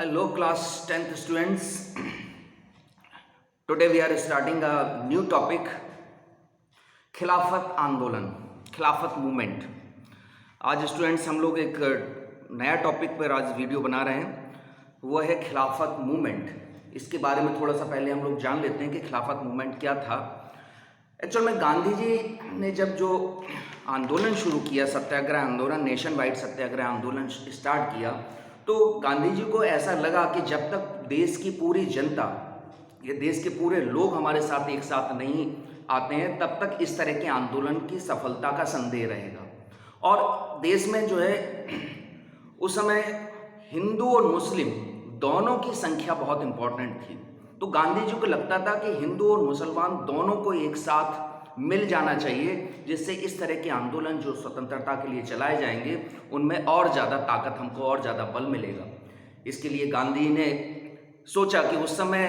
Hello, class 10th students. Today we are starting a new topic, खिलाफत आंदोलन, खिलाफत movement. आज स्टूडेंट्स हम लोग एक नया टॉपिक पर आज वीडियो बना रहे हैं, वह है खिलाफत मूवमेंट। इसके बारे में थोड़ा सा पहले हम लोग जान लेते हैं कि खिलाफत मूवमेंट क्या था। एक्चुअल में गांधी जी ने जब जो आंदोलन शुरू किया, सत्याग्रह आंदोलन, नेशन वाइड सत्याग्रह आंदोलन स्टार्ट किया, तो गांधी जी को ऐसा लगा कि जब तक देश की पूरी जनता, ये देश के पूरे लोग हमारे साथ एक साथ नहीं आते हैं, तब तक इस तरह के आंदोलन की सफलता का संदेह रहेगा। और देश में जो है उस समय हिंदू और मुस्लिम दोनों की संख्या बहुत इंपॉर्टेंट थी। तो गांधी जी को लगता था कि हिंदू और मुसलमान दोनों को एक साथ मिल जाना चाहिए, जिससे इस तरह के आंदोलन जो स्वतंत्रता के लिए चलाए जाएंगे उनमें और ज़्यादा ताकत, हमको और ज़्यादा बल मिलेगा। इसके लिए गांधी ने सोचा कि उस समय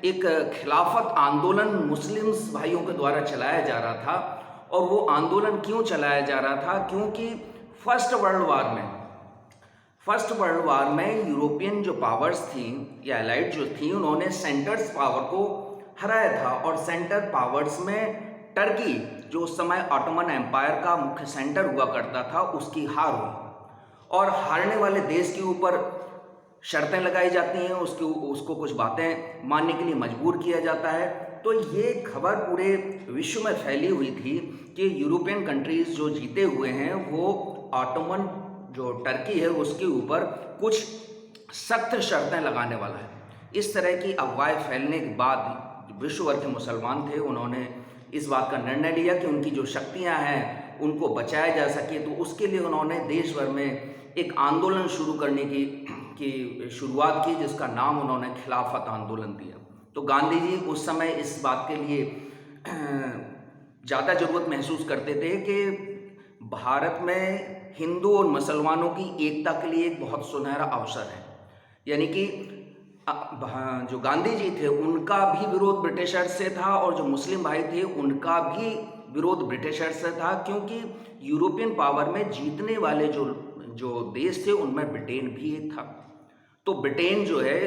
एक खिलाफत आंदोलन मुस्लिम भाइयों के द्वारा चलाया जा रहा था। और वो आंदोलन क्यों चलाया जा रहा था? क्योंकि फर्स्ट वर्ल्ड वार में यूरोपियन जो पावर्स थी या एलाइड जो थी, उन्होंने सेंटर्स पावर को हराया था। और सेंटर पावर्स में टर्की, जो उस समय ऑटोमन एम्पायर का मुख्य सेंटर हुआ करता था, उसकी हार हुई। और हारने वाले देश के ऊपर शर्तें लगाई जाती हैं, उसको कुछ बातें मानने के लिए मजबूर किया जाता है। तो ये खबर पूरे विश्व में फैली हुई थी कि यूरोपियन कंट्रीज जो जीते हुए हैं वो ऑटोमन जो टर्की है उसके ऊपर कुछ सख्त शर्तें लगाने वाला है। इस तरह की अफवाहें फैलने के बाद विश्व भर के मुसलमान थे, उन्होंने इस बात का निर्णय लिया कि उनकी जो शक्तियां हैं उनको बचाया जा सके। तो उसके लिए उन्होंने देश भर में एक आंदोलन शुरू करने की शुरुआत की, जिसका नाम उन्होंने खिलाफत आंदोलन दिया। तो गांधी जी उस समय इस बात के लिए ज़्यादा ज़रूरत महसूस करते थे कि भारत में हिंदू और मुसलमानों की एकता के लिए एक बहुत सुनहरा अवसर है। यानी कि जो गांधी जी थे उनका भी विरोध ब्रिटिशर्स से था, और जो मुस्लिम भाई थे उनका भी विरोध ब्रिटिशर्स से था, क्योंकि यूरोपियन पावर में जीतने वाले जो देश थे उनमें ब्रिटेन भी एक था। तो ब्रिटेन जो है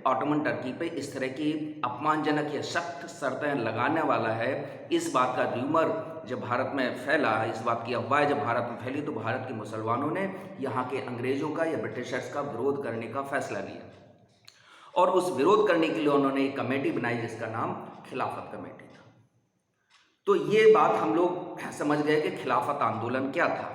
ऑटोमन टर्की पे इस तरह की अपमानजनक या सख्त शर्तें लगाने वाला है। इस बात का र्यूमर जब भारत में फैला, इस बात की अफवाह जब भारत में फैली, तो भारत के मुसलमानों ने यहाँ के अंग्रेज़ों का या ब्रिटिशर्स का विरोध करने का फैसला लिया। और उस विरोध करने के लिए उन्होंने एक कमेटी बनाई जिसका नाम खिलाफत कमेटी था। तो ये बात हम लोग समझ गए कि खिलाफत आंदोलन क्या था।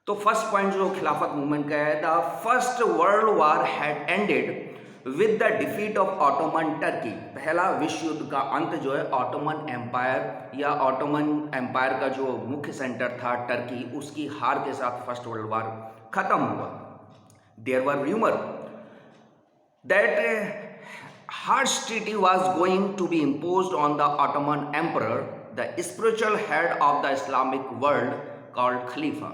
तो फर्स्ट पॉइंट जो खिलाफत मूवमेंट का है, the first world war had ended with the defeat of Ottoman Turkey. पहला विश्व युद्ध का अंत जो है ऑटोमन एम्पायर या ऑटोमन एम्पायर का जो मुख्य सेंटर था टर्की, उसकी हार के साथ फर्स्ट वर्ल्ड वार खत्म हुआ। There were rumour that harsh treaty was going to be imposed on the Ottoman emperor, the spiritual head of the Islamic world called Khalifa।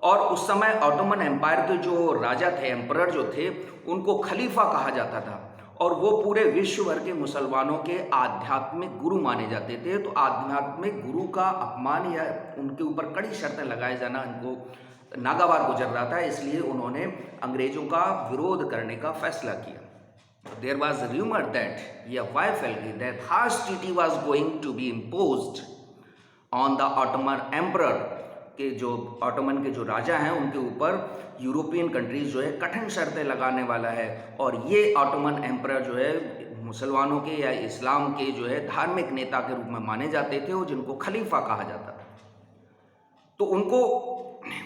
और उस समय ऑटोमन एम्पायर के जो राजा थे, एम्परर जो थे, उनको खलीफा कहा जाता था। और वो पूरे विश्व भर के मुसलमानों के आध्यात्मिक गुरु माने जाते थे। तो आध्यात्मिक गुरु का अपमान या उनके ऊपर कड़ी शर्तें लगाए जाना इनको नागवार गुजर रहा था, इसलिए उन्होंने अंग्रेजों का विरोध करने का फैसला किया। There was a rumor that ये अफवाह फैल गई that harsh treaty was going to be imposed on the Ottoman emperor, के जो ऑटोमन के जो राजा हैं उनके ऊपर यूरोपियन कंट्रीज जो है कठिन शर्तें लगाने वाला है। और ये ऑटोमन एम्परर जो है मुसलमानों के या इस्लाम के जो है धार्मिक नेता के रूप में माने जाते थे, और जिनको खलीफा कहा जाता था। तो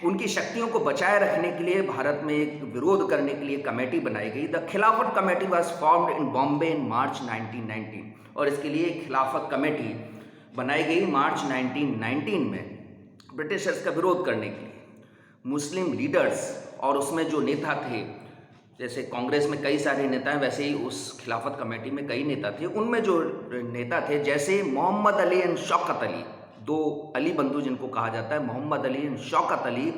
उनकी शक्तियों को बचाए रखने के लिए भारत में एक विरोध करने के लिए कमेटी बनाई गई। The Khilafat committee was formed in Bombay in March 1919। और इसके लिए खिलाफत कमेटी बनाई गई मार्च 1919 में ब्रिटिशर्स का विरोध करने के लिए। मुस्लिम लीडर्स और उसमें जो नेता थे, जैसे कांग्रेस में कई सारे नेता हैं, वैसे ही उस खिलाफत कमेटी में कई नेता थे। उनमें जो नेता थे जैसे मोहम्मद अली एंड शौकत अली, दो अली बंधु जिनको कहा जाता है, Mohammad Ali and Shaukat Ali,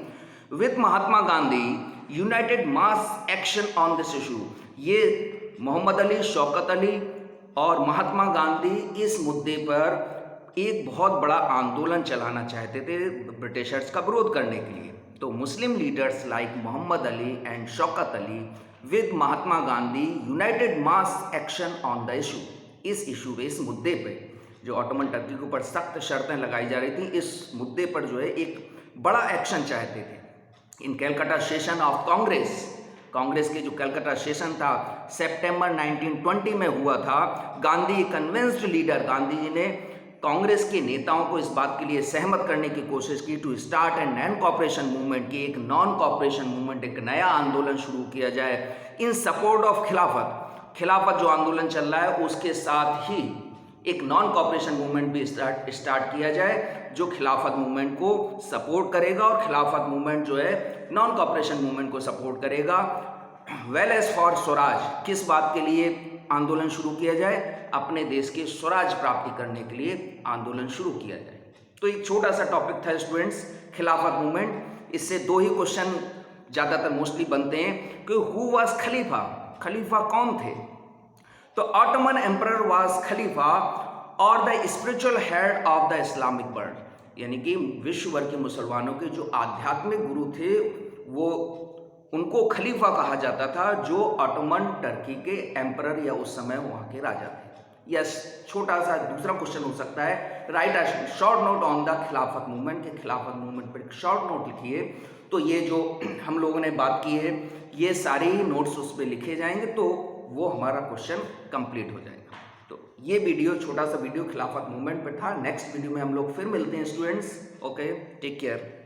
with Mahatma Gandhi united mass action on this issue. ये मोहम्मद अली, शौकत अली और महात्मा गांधी इस मुद्दे पर एक बहुत बड़ा आंदोलन चलाना चाहते थे ब्रिटिशर्स का विरोध करने के लिए। तो Muslim leaders like Mohammad Ali and Shaukat Ali with Mahatma Gandhi united mass action on the issue. इस इशू पे, इस मुद्दे पे जो ऑटोमन टर्की के ऊपर सख्त शर्तें लगाई जा रही थी, इस मुद्दे पर जो है एक बड़ा एक्शन चाहते थे। इन कैलकाटा सेशन ऑफ कांग्रेस के जो कैलकाटा सेशन था सितंबर 1920 में हुआ था, गांधी कन्विंस्ड लीडर, गांधी जी ने कांग्रेस के नेताओं को इस बात के लिए सहमत करने की कोशिश की to start an non cooperation movement, की एक नॉन कॉपरेशन मूवमेंट, एक नया आंदोलन शुरू किया जाए इन सपोर्ट ऑफ खिलाफत जो आंदोलन चल रहा है उसके साथ ही एक नॉन कॉपरेशन मूवमेंट भी स्टार्ट किया जाए जो खिलाफत मूवमेंट को सपोर्ट करेगा, और खिलाफत मूवमेंट जो है नॉन कॉपरेशन मूवमेंट को सपोर्ट करेगा। वेल एज फॉर स्वराज, किस बात के लिए आंदोलन शुरू किया जाए? अपने देश के स्वराज प्राप्ति करने के लिए आंदोलन शुरू किया जाए। तो एक छोटा सा टॉपिक था स्टूडेंट्स, खिलाफत मूवमेंट। इससे दो ही क्वेश्चन ज़्यादातर मोस्टली बनते हैं कि हु वाज खलीफा, खलीफा कौन थे? तो ऑटोमन एम्परर वाज खलीफा और the spiritual head of the Islamic world, यानी कि विश्व भर के मुसलमानों के जो आध्यात्मिक गुरु थे वो उनको खलीफा कहा जाता था, जो ऑटोमन टर्की के एम्परर या उस समय वहाँ के राजा थे। यस, छोटा सा दूसरा क्वेश्चन हो सकता है, right a short note on the खिलाफत मूवमेंट, के खिलाफत मूवमेंट पर एक शॉर्ट नोट लिखिए। तो ये जो हम लोगों ने बात की है ये सारे ही नोट्स उस पर लिखे जाएंगे, तो वो हमारा क्वेश्चन कंप्लीट हो जाएगा। तो ये वीडियो, छोटा सा वीडियो खिलाफत मूवमेंट पर था। नेक्स्ट वीडियो में हम लोग फिर मिलते हैं स्टूडेंट्स। Okay, take care.